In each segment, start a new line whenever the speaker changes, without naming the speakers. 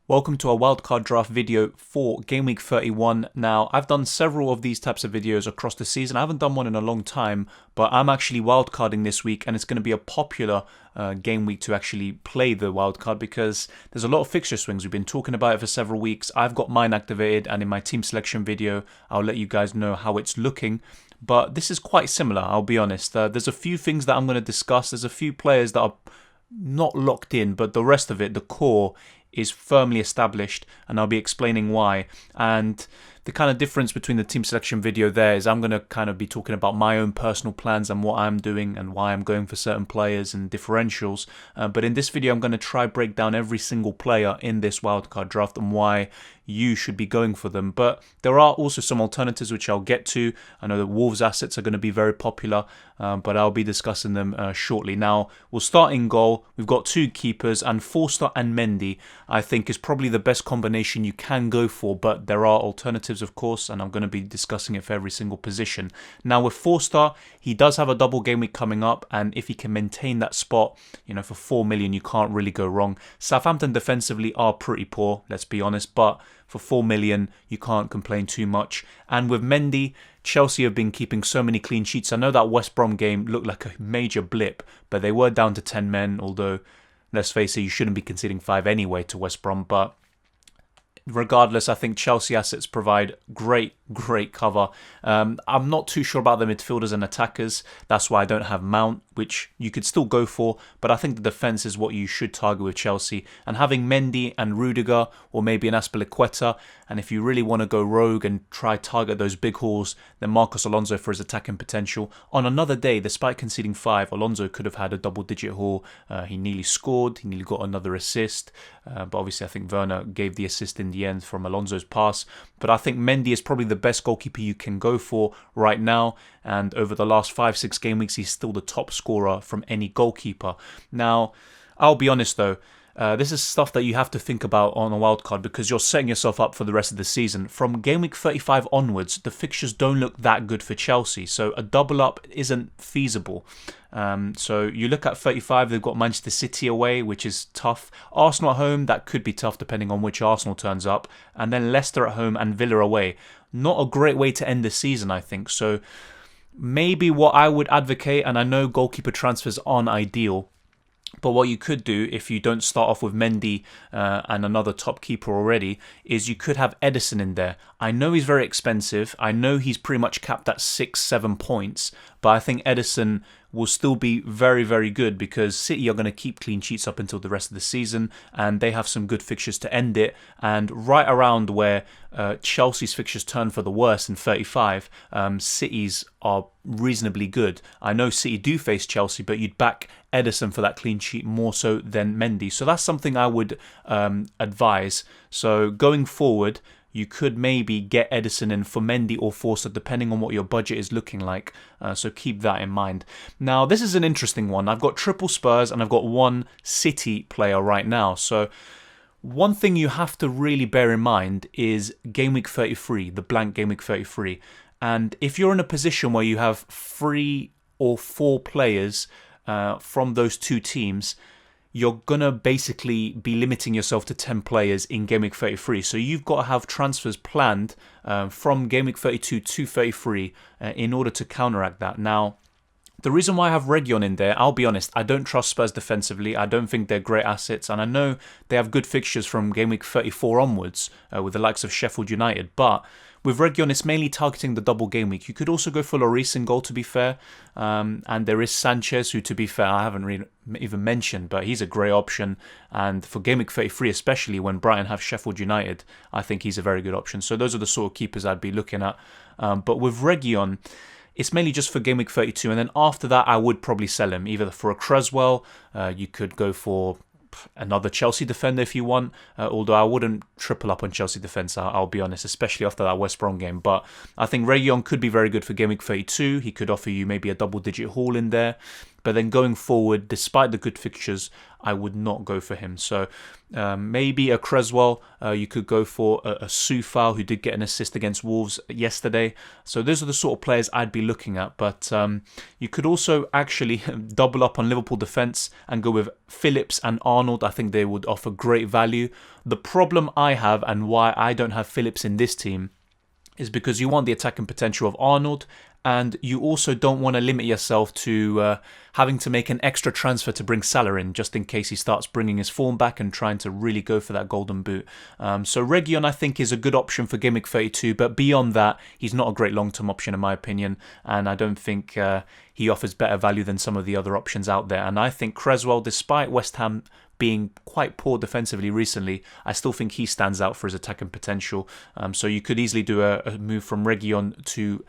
Welcome to our wildcard draft video for Game Week 31. Now, I've done several of these types of videos across the season. I haven't done one in a long time, but I'm actually wildcarding this week, and it's going to be a popular game week to actually play the wildcard because there's a lot of fixture swings. We've been talking about it for several weeks. I've got mine activated, and in my team selection video, I'll let you guys know how it's looking. But this is quite similar, I'll be honest. There's a few things that I'm going to discuss. There's a few players that are not locked in, but the rest of it, the core, is firmly established, and I'll be explaining why. And the kind of difference between the team selection video there is I'm going to kind of be talking about my own personal plans and what I'm doing and why I'm going for certain players and differentials. But in this video, I'm going to try break down every single player in this wildcard draft and why you should be going for them. But there are also some alternatives which I'll get to. I know the Wolves assets are going to be very popular, but I'll be discussing them shortly. Now, we'll start in goal. We've got two keepers, and Forster and Mendy, I think, is probably the best combination you can go for, but there are alternatives, of course, and I'm going to be discussing it for every single position. Now, with Forster, he does have a double game week coming up, and if he can maintain that spot, for 4 million, you can't really go wrong. Southampton defensively are pretty poor, let's be honest, but for 4 million, you can't complain too much. And with Mendy, Chelsea have been keeping so many clean sheets. I know that West Brom game looked like a major blip, but they were down to 10 men, although, let's face it, you shouldn't be conceding 5 anyway to West Brom. But regardless, I think Chelsea assets provide great cover. I'm not too sure about the midfielders and attackers. That's why I don't have Mount, which you could still go for, but I think the defence is what you should target with Chelsea. And having Mendy and Rudiger, or maybe an Azpilicueta, and if you really want to go rogue and try target those big hauls, then Marcos Alonso for his attacking potential. On another day, despite conceding 5, Alonso could have had a double-digit haul. He nearly scored, he nearly got another assist, but obviously I think Werner gave the assist in the end from Alonso's pass. But I think Mendy is probably the best goalkeeper you can go for right now, and over the last 5-6 game weeks, he's still the top scorer from any goalkeeper. Now, I'll be honest though, this is stuff that you have to think about on a wildcard because you're setting yourself up for the rest of the season. From game week 35 onwards, the fixtures don't look that good for Chelsea, so a double up isn't feasible. So you look at 35, they've got Manchester City away, which is tough. Arsenal at home, that could be tough depending on which Arsenal turns up. And then Leicester at home and Villa away. Not a great way to end the season, I think. So maybe what I would advocate, and I know goalkeeper transfers aren't ideal, but what you could do if you don't start off with Mendy and another top keeper already is you could have Ederson in there. I know he's very expensive. I know he's pretty much capped at 6-7 points, but I think Ederson will still be very, very good because City are going to keep clean sheets up until the rest of the season, and they have some good fixtures to end it. And right around where Chelsea's fixtures turn for the worse in 35, City's are reasonably good. I know City do face Chelsea, but you'd back Ederson for that clean sheet more so than Mendy. So that's something I would advise. So going forward, you could maybe get Ederson in for Mendy or Forster, depending on what your budget is looking like. So keep that in mind. Now, this is an interesting one. I've got triple Spurs and I've got one City player right now. So one thing you have to really bear in mind is Game Week 33, the blank Game Week 33. And if you're in a position where you have 3 or 4 players from those two teams, you're going to basically be limiting yourself to 10 players in Game Week 33. So you've got to have transfers planned from Game Week 32 to 33 in order to counteract that. Now, the reason why I have Reguilon in there, I'll be honest, I don't trust Spurs defensively. I don't think they're great assets. And I know they have good fixtures from Game Week 34 onwards with the likes of Sheffield United. But with Reguilon, it's mainly targeting the double game week. You could also go for Lloris in goal, to be fair. And there is Sanchez, who, to be fair, I haven't really even mentioned, but he's a great option. And for Game Week 33, especially when Brighton have Sheffield United, I think he's a very good option. So those are the sort of keepers I'd be looking at. But with Reguilon, it's mainly just for Game Week 32. And then after that, I would probably sell him. Either for a Creswell, you could go for another Chelsea defender if you want, although I wouldn't triple up on Chelsea defence, I'll be honest, especially after that West Brom game. But I think Reguilon could be very good for Game Week 32. He could offer you maybe a double-digit haul in there. But then going forward, despite the good fixtures, I would not go for him. So maybe a Creswell, you could go for a Soufal, who did get an assist against Wolves yesterday. So those are the sort of players I'd be looking at. But you could also actually double up on Liverpool defence and go with Phillips and Arnold. I think they would offer great value. The problem I have, and why I don't have Phillips in this team, is because you want the attacking potential of Arnold, and you also don't want to limit yourself to having to make an extra transfer to bring Salah in, just in case he starts bringing his form back and trying to really go for that golden boot. So Reguilon, I think, is a good option for Game Week 32, but beyond that, he's not a great long-term option in my opinion, and I don't think he offers better value than some of the other options out there. And I think Creswell, despite West Ham being quite poor defensively recently, I still think he stands out for his attacking potential. So you could easily do a move from Reguilon to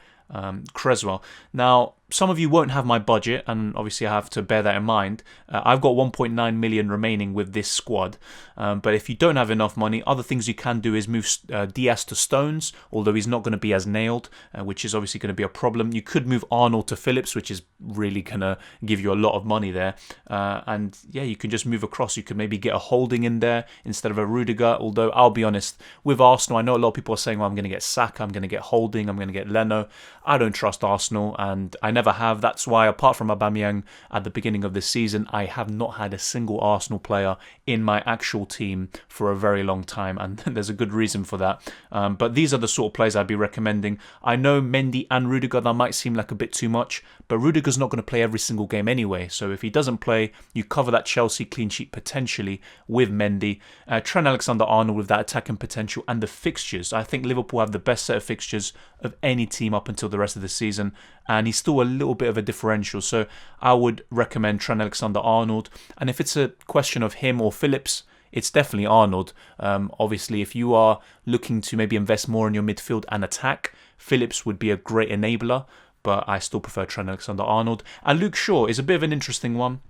Creswell. Now, some of you won't have my budget, and obviously I have to bear that in mind. I've got 1.9 million remaining with this squad, but if you don't have enough money, other things you can do is move Diaz to Stones, although he's not going to be as nailed, which is obviously going to be a problem. You could move Arnold to Phillips, which is really going to give you a lot of money there, and yeah, you can just move across. You could maybe get a Holding in there instead of a Rudiger, although I'll be honest, with Arsenal, I know a lot of people are saying, well, I'm going to get Saka, I'm going to get Holding, I'm going to get Leno. I don't trust Arsenal, and I never have. That's why, apart from Aubameyang at the beginning of this season, I have not had a single Arsenal player in my actual team for a very long time, and there's a good reason for that. But these are the sort of players I'd be recommending. I know Mendy and Rudiger, that might seem like a bit too much, but Rudiger's not going to play every single game anyway, so if he doesn't play, you cover that Chelsea clean sheet potentially with Mendy. Trent Alexander-Arnold with that attacking potential and the fixtures. I think Liverpool have the best set of fixtures of any team up until the rest of the season, and he's still a little bit of a differential, so I would recommend Trent Alexander-Arnold. And if it's a question of him or Phillips, it's definitely Arnold. Obviously, if you are looking to maybe invest more in your midfield and attack, Phillips would be a great enabler, but I still prefer Trent Alexander-Arnold. And Luke Shaw is a bit of an interesting one.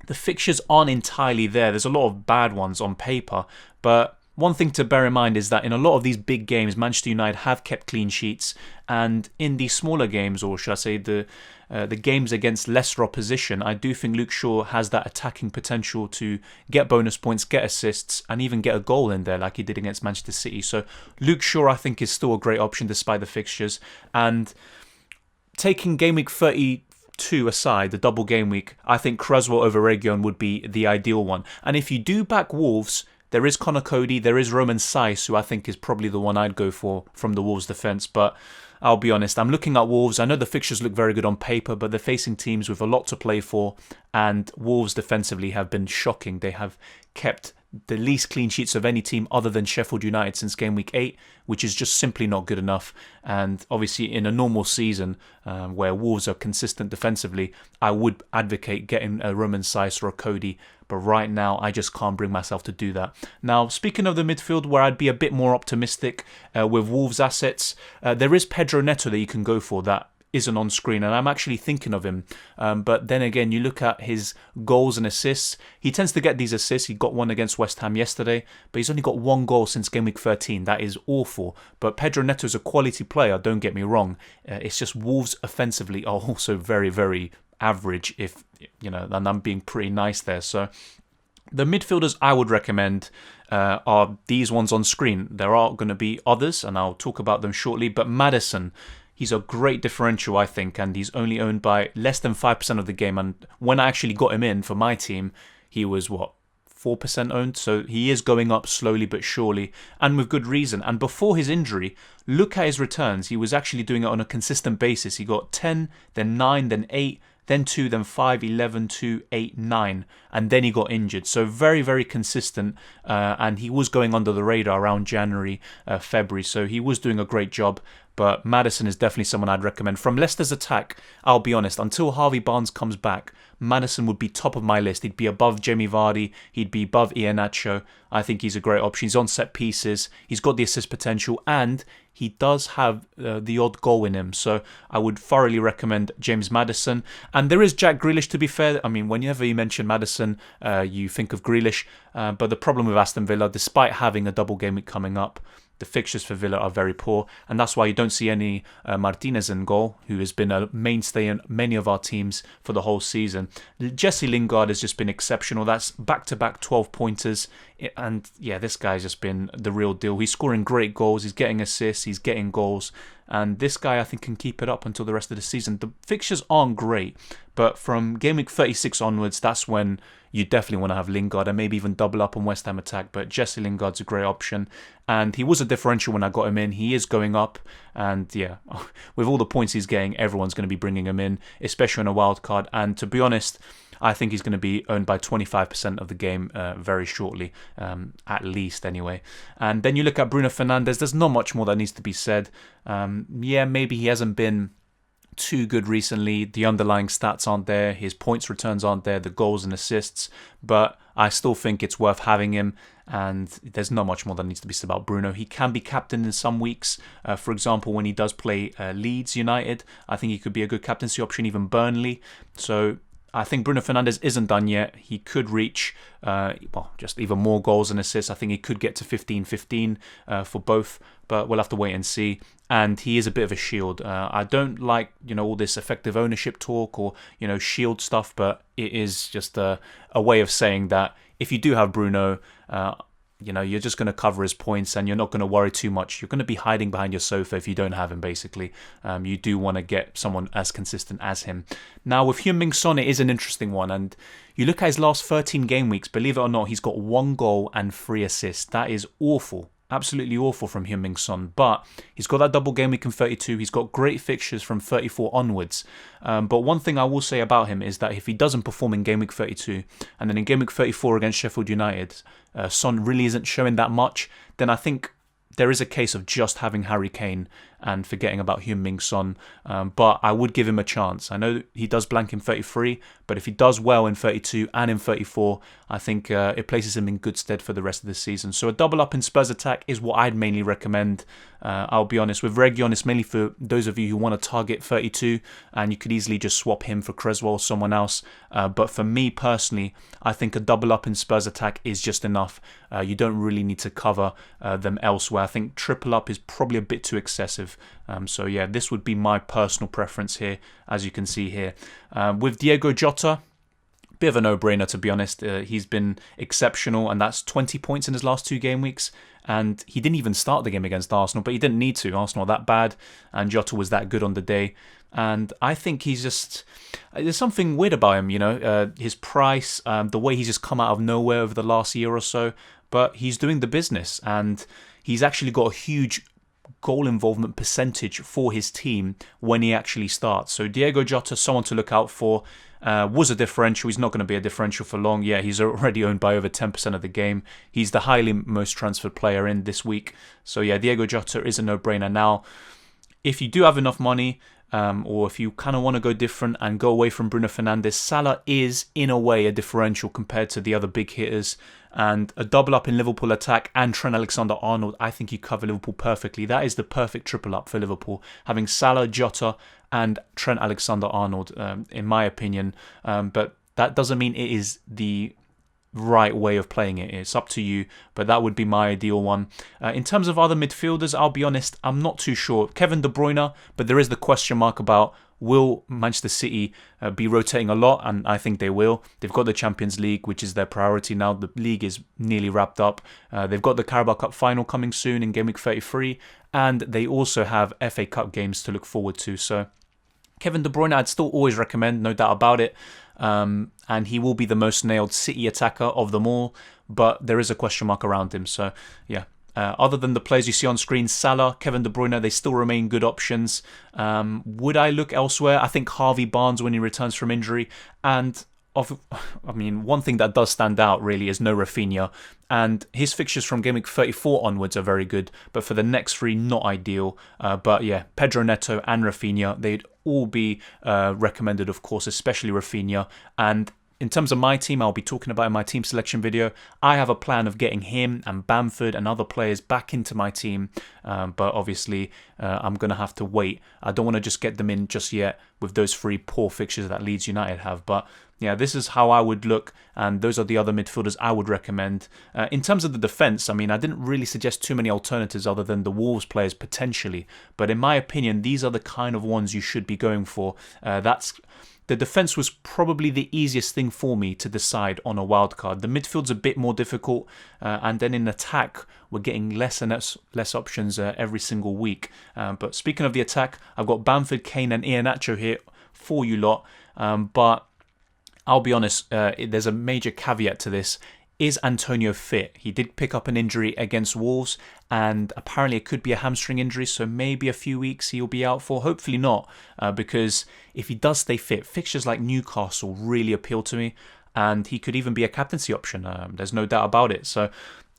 The fixtures aren't entirely there. There's a lot of bad ones on paper, but one thing to bear in mind is that in a lot of these big games, Manchester United have kept clean sheets, and in these smaller games, or should I say the games against lesser opposition, I do think Luke Shaw has that attacking potential to get bonus points, get assists, and even get a goal in there like he did against Manchester City. So Luke Shaw, I think, is still a great option despite the fixtures. And taking Game Week 32 aside, the double game week, I think Creswell over Reguilon would be the ideal one. And if you do back Wolves, there is Connor Cody, there is Roman Saiss, who I think is probably the one I'd go for from the Wolves defence. But I'll be honest, I'm looking at Wolves. I know the fixtures look very good on paper, but they're facing teams with a lot to play for, and Wolves defensively have been shocking. They have kept the least clean sheets of any team other than Sheffield United since Game Week 8, which is just simply not good enough. And obviously in a normal season where Wolves are consistent defensively, I would advocate getting a Roman Saiss or a Cody, but right now I just can't bring myself to do that. Now, speaking of the midfield, where I'd be a bit more optimistic with Wolves assets, there is Pedro Neto that you can go for that isn't on screen, and I'm actually thinking of him. But then again, you look at his goals and assists. He tends to get these assists. He got one against West Ham yesterday, but he's only got one goal since Game Week 13. That is awful. But Pedro Neto is a quality player, don't get me wrong. It's just Wolves offensively are also very, very average, if you know, and I'm being pretty nice there. So the midfielders I would recommend are these ones on screen. There are going to be others, and I'll talk about them shortly, but Maddison, he's a great differential, I think, and he's only owned by less than 5% of the game. And when I actually got him in for my team, he was, 4% owned? So he is going up slowly but surely, and with good reason. And before his injury, look at his returns. He was actually doing it on a consistent basis. He got 10, then 9, then 8, then 2, then 5, 11, 2, 8, 9, and then he got injured. So very, very consistent, and he was going under the radar around January, February, so he was doing a great job. But Maddison is definitely someone I'd recommend. From Leicester's attack, I'll be honest, until Harvey Barnes comes back, Maddison would be top of my list. He'd be above Jamie Vardy, he'd be above Iheanacho. I think he's a great option. He's on set pieces, he's got the assist potential, and he does have the odd goal in him. So I would thoroughly recommend James Maddison. And there is Jack Grealish, to be fair. I mean, whenever you mention Maddison, you think of Grealish. But the problem with Aston Villa, despite having a double game week coming up, the fixtures for Villa are very poor, and that's why you don't see any Martinez in goal, who has been a mainstay in many of our teams for the whole season. Jesse Lingard has just been exceptional. That's back-to-back 12-pointers, and yeah, this guy's just been the real deal. He's scoring great goals, he's getting assists, he's getting goals, and this guy I think can keep it up until the rest of the season. The fixtures aren't great, but from game week 36 onwards, that's when you definitely want to have Lingard and maybe even double up on West Ham attack. But Jesse Lingard's a great option, and he was a differential when I got him in. He is going up, and yeah, with all the points he's getting, everyone's going to be bringing him in, especially on a wild card. And to be honest, I think he's going to be owned by 25% of the game very shortly, at least anyway. And then you look at Bruno Fernandes, there's not much more that needs to be said. Yeah, maybe he hasn't been too good recently. The underlying stats aren't there, his points returns aren't there, the goals and assists, but I still think it's worth having him, and there's not much more that needs to be said about Bruno. He can be captained in some weeks. For example, when he does play Leeds United, I think he could be a good captaincy option, even Burnley. So I think Bruno Fernandes isn't done yet. He could reach just even more goals and assists. I think he could get to 15-15 for both, but we'll have to wait and see. And he is a bit of a shield. I don't like all this effective ownership talk or shield stuff, but it is just a way of saying that if you do have Bruno, you're just going to cover his points and you're not going to worry too much. You're going to be hiding behind your sofa if you don't have him, basically. You do want to get someone as consistent as him. Now, with Heung-min Son, it is an interesting one. And you look at his last 13 game weeks, believe it or not, he's got 1 goal and 3 assists. That is awful. Absolutely awful from Heung-min Son. But he's got that double game week in 32. He's got great fixtures from 34 onwards. But one thing I will say about him is that if he doesn't perform in game week 32 and then in game week 34 against Sheffield United, Son really isn't showing that much, then I think there is a case of just having Harry Kane and forgetting about Heung-min Son. But I would give him a chance. I know he does blank in 33, but if he does well in 32 and in 34, I think it places him in good stead for the rest of the season. So a double up in Spurs attack is what I'd mainly recommend. I'll be honest, with Reguilon, it's mainly for those of you who want to target 32, and you could easily just swap him for Creswell or someone else. But for me personally, I think a double up in Spurs attack is just enough. You don't really need to cover them elsewhere. I think triple up is probably a bit too excessive. So yeah, this would be my personal preference here, as you can see here. With Diego Jota, bit of a no-brainer, to be honest. He's been exceptional, and that's 20 points in his last 2 game weeks. And he didn't even start the game against Arsenal, but he didn't need to. Arsenal are that bad, and Jota was that good on the day. And I think he's just... There's something weird about him, his price, the way he's just come out of nowhere over the last year or so. But he's doing the business, and he's actually got a huge goal involvement percentage for his team when he actually starts. So Diego Jota, someone to look out for. Was a differential. He's not going to be a differential for long. Yeah, he's already owned by over 10% of the game. He's the highly most transferred player in this week. So yeah, Diego Jota is a no-brainer. Now, if you do have enough money, or if you kind of want to go different and go away from Bruno Fernandes, Salah is, in a way, a differential compared to the other big hitters. And a double up in Liverpool attack and Trent Alexander-Arnold, I think you cover Liverpool perfectly. That is the perfect triple up for Liverpool, having Salah, Jota and Trent Alexander-Arnold, in my opinion. But that doesn't mean it is the right way of playing it. It's up to you, but that would be my ideal one. In terms of other midfielders, I'll be honest, I'm not too sure. Kevin De Bruyne, but there is the question mark about will Manchester City be rotating a lot, and I think they will. They've got the Champions League, which is their priority now. The league is nearly wrapped up. They've got the Carabao Cup final coming soon in Game Week 33, and they also have FA Cup games to look forward to. So Kevin De Bruyne, I'd still always recommend, no doubt about it. And he will be the most nailed City attacker of them all, but there is a question mark around him. So yeah, other than the players you see on screen, Salah, Kevin De Bruyne, they still remain good options. Would I look elsewhere? I think Harvey Barnes when he returns from injury. And one thing that does stand out really is no Rafinha. And his fixtures from Game Week 34 onwards are very good, but for the next 3, not ideal. But yeah, Pedro Neto and Rafinha, they'd all be recommended, of course, especially Rafinha. And in terms of my team, I'll be talking about in my team selection video. I have a plan of getting him and Bamford and other players back into my team, but obviously I'm going to have to wait. I don't want to just get them in just yet with those 3 poor fixtures that Leeds United have. But yeah, this is how I would look, and those are the other midfielders I would recommend. In terms of the defence, I mean, I didn't really suggest too many alternatives other than the Wolves players potentially, but in my opinion, these are the kind of ones you should be going for. The defence was probably the easiest thing for me to decide on a wildcard. The midfield's a bit more difficult, and then in attack, we're getting less and less options every single week. But speaking of the attack, I've got Bamford, Kane and Iheanacho here for you lot. But I'll be honest, there's a major caveat to this. Is Antonio fit? He did pick up an injury against Wolves, and apparently it could be a hamstring injury, so maybe a few weeks he'll be out for. Hopefully not, because if he does stay fit, fixtures like Newcastle really appeal to me, and he could even be a captaincy option. There's no doubt about it. So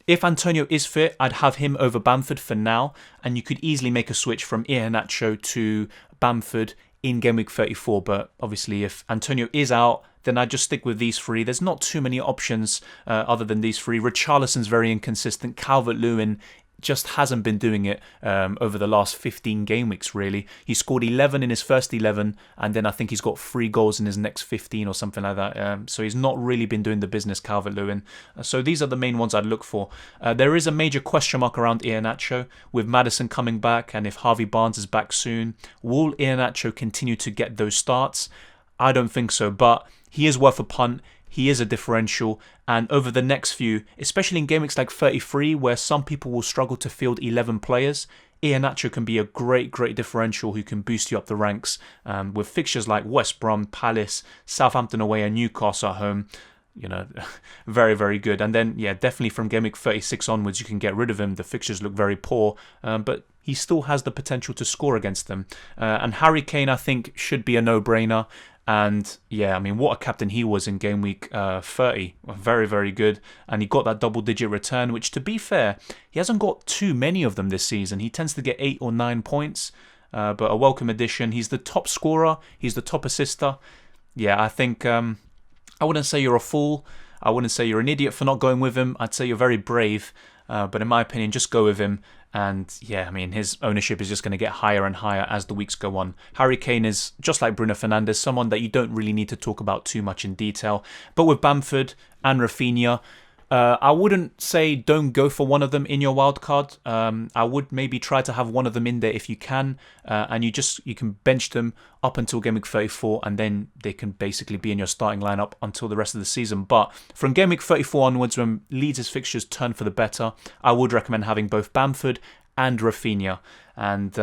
if Antonio is fit, I'd have him over Bamford for now, and you could easily make a switch from Iheanacho to Bamford in Game Week 34, but obviously if Antonio is out, then I just stick with these 3. There's not too many options other than these 3. Richarlison's very inconsistent. Calvert-Lewin just hasn't been doing it over the last 15 game weeks, really. He scored 11 in his first 11, and then I think he's got 3 goals in his next 15 or something like that. So he's not really been doing the business, Calvert-Lewin. So these are the main ones I'd look for. There is a major question mark around Iheanacho, with Maddison coming back, and if Harvey Barnes is back soon. Will Iheanacho continue to get those starts? I don't think so, but he is worth a punt. He is a differential, and over the next few, especially in game weeks like 33, where some people will struggle to field 11 players, Iheanacho can be a great differential who can boost you up the ranks with fixtures like West Brom, Palace, Southampton away and Newcastle at home. You know, very good. And then, yeah, definitely from game week 36 onwards, you can get rid of him. The fixtures look very poor, but he still has the potential to score against them. And Harry Kane, I think, should be a no-brainer. And yeah, I mean, what a captain he was in game week 30. Very good. And he got that double-digit return, which, to be fair, he hasn't got too many of them this season. He tends to get 8 or 9 points, but a welcome addition. He's the top scorer. He's the top assister. Yeah, I think I wouldn't say you're a fool. I wouldn't say you're an idiot for not going with him. I'd say you're very brave. But in my opinion, just go with him. And yeah, I mean, his ownership is just going to get higher and higher as the weeks go on. Harry Kane is, just like Bruno Fernandes, someone that you don't really need to talk about too much in detail. But with Bamford and Rafinha, I wouldn't say don't go for one of them in your wildcard. I would maybe try to have one of them in there if you can. And you can bench them up until Game Week 34, and then they can basically be in your starting lineup until the rest of the season. But from Game Week 34 onwards, when Leeds' fixtures turn for the better, I would recommend having both Bamford and Rafinha. And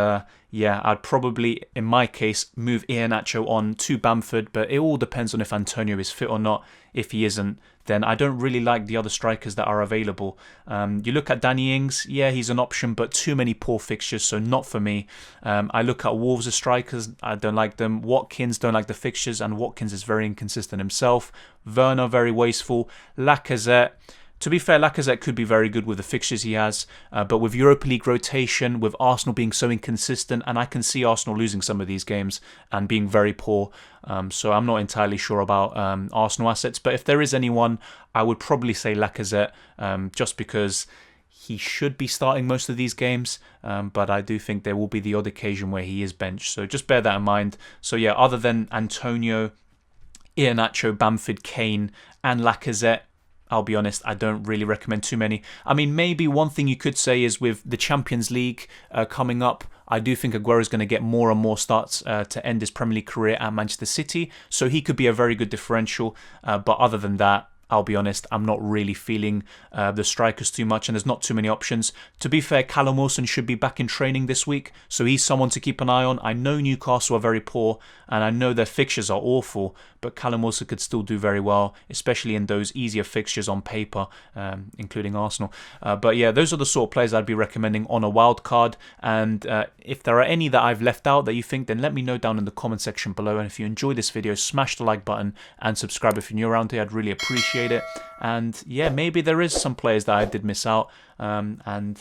yeah, I'd probably, in my case, move Iheanacho on to Bamford, but it all depends on if Antonio is fit or not. If he isn't, then I don't really like the other strikers that are available. You look at Danny Ings, yeah, he's an option, but too many poor fixtures, so not for me. I look at Wolves as strikers, I don't like them. Watkins, don't like the fixtures, and Watkins is very inconsistent himself. Werner, very wasteful. Lacazette, to be fair, Lacazette could be very good with the fixtures he has, but with Europa League rotation, with Arsenal being so inconsistent, and I can see Arsenal losing some of these games and being very poor, so I'm not entirely sure about Arsenal assets, but if there is anyone, I would probably say Lacazette, just because he should be starting most of these games, but I do think there will be the odd occasion where he is benched, so just bear that in mind. So yeah, other than Antonio, Iheanacho, Bamford, Kane and Lacazette, I'll be honest, I don't really recommend too many. I mean, maybe one thing you could say is with the Champions League coming up, I do think Aguero is going to get more and more starts to end his Premier League career at Manchester City. So he could be a very good differential. But other than that, I'll be honest, I'm not really feeling the strikers too much, and there's not too many options. To be fair, Callum Wilson should be back in training this week, so he's someone to keep an eye on. I know Newcastle are very poor, and I know their fixtures are awful, but Callum Wilson could still do very well, especially in those easier fixtures on paper, including Arsenal. But yeah, those are the sort of players I'd be recommending on a wild card, and if there are any that I've left out that you think, then let me know down in the comment section below. And if you enjoyed this video, smash the like button and subscribe if you're new around here. I'd really appreciate it. And yeah, maybe there is some players that I did miss out, and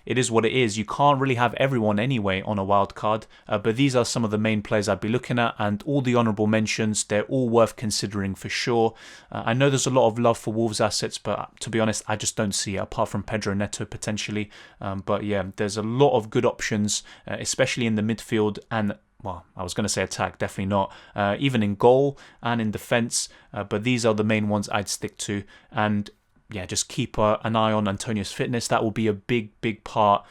it is what it is. You can't really have everyone anyway on a wild card, but these are some of the main players I'd be looking at, and all the honourable mentions, they're all worth considering for sure. I know there's a lot of love for Wolves assets, but to be honest, I just don't see it, apart from Pedro Neto potentially. But yeah, there's a lot of good options, especially in the midfield and, well, I was going to say attack, definitely not. Even in goal and in defence, but these are the main ones I'd stick to. And yeah, just keep an eye on Antonio's fitness. That will be a big part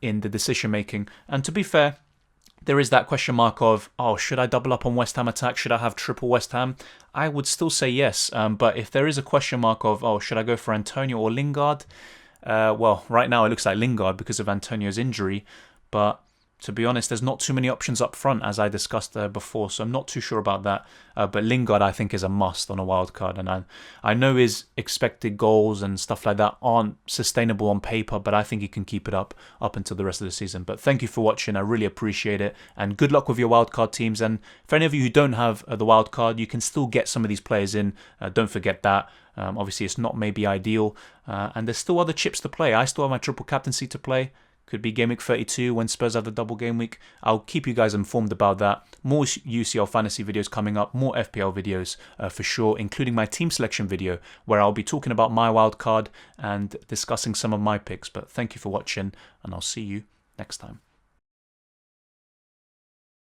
in the decision making. And to be fair, there is that question mark of, oh, should I double up on West Ham attack? Should I have triple West Ham? I would still say yes. But if there is a question mark of, oh, should I go for Antonio or Lingard? Well, right now it looks like Lingard because of Antonio's injury. But to be honest, there's not too many options up front, as I discussed before, so I'm not too sure about that. But Lingard, I think, is a must on a wild card, and I know his expected goals and stuff like that aren't sustainable on paper, but I think he can keep it up until the rest of the season. But thank you for watching, I really appreciate it, and good luck with your wild card teams. And for any of you who don't have the wild card, you can still get some of these players in. Don't forget that. Obviously, it's not maybe ideal, and there's still other chips to play. I still have my triple captaincy to play. Could be Gameweek 32 when Spurs have the double game week. I'll keep you guys informed about that. More UCL fantasy videos coming up, more FPL videos for sure, including my team selection video where I'll be talking about my wildcard and discussing some of my picks. But thank you for watching, and I'll see you next time.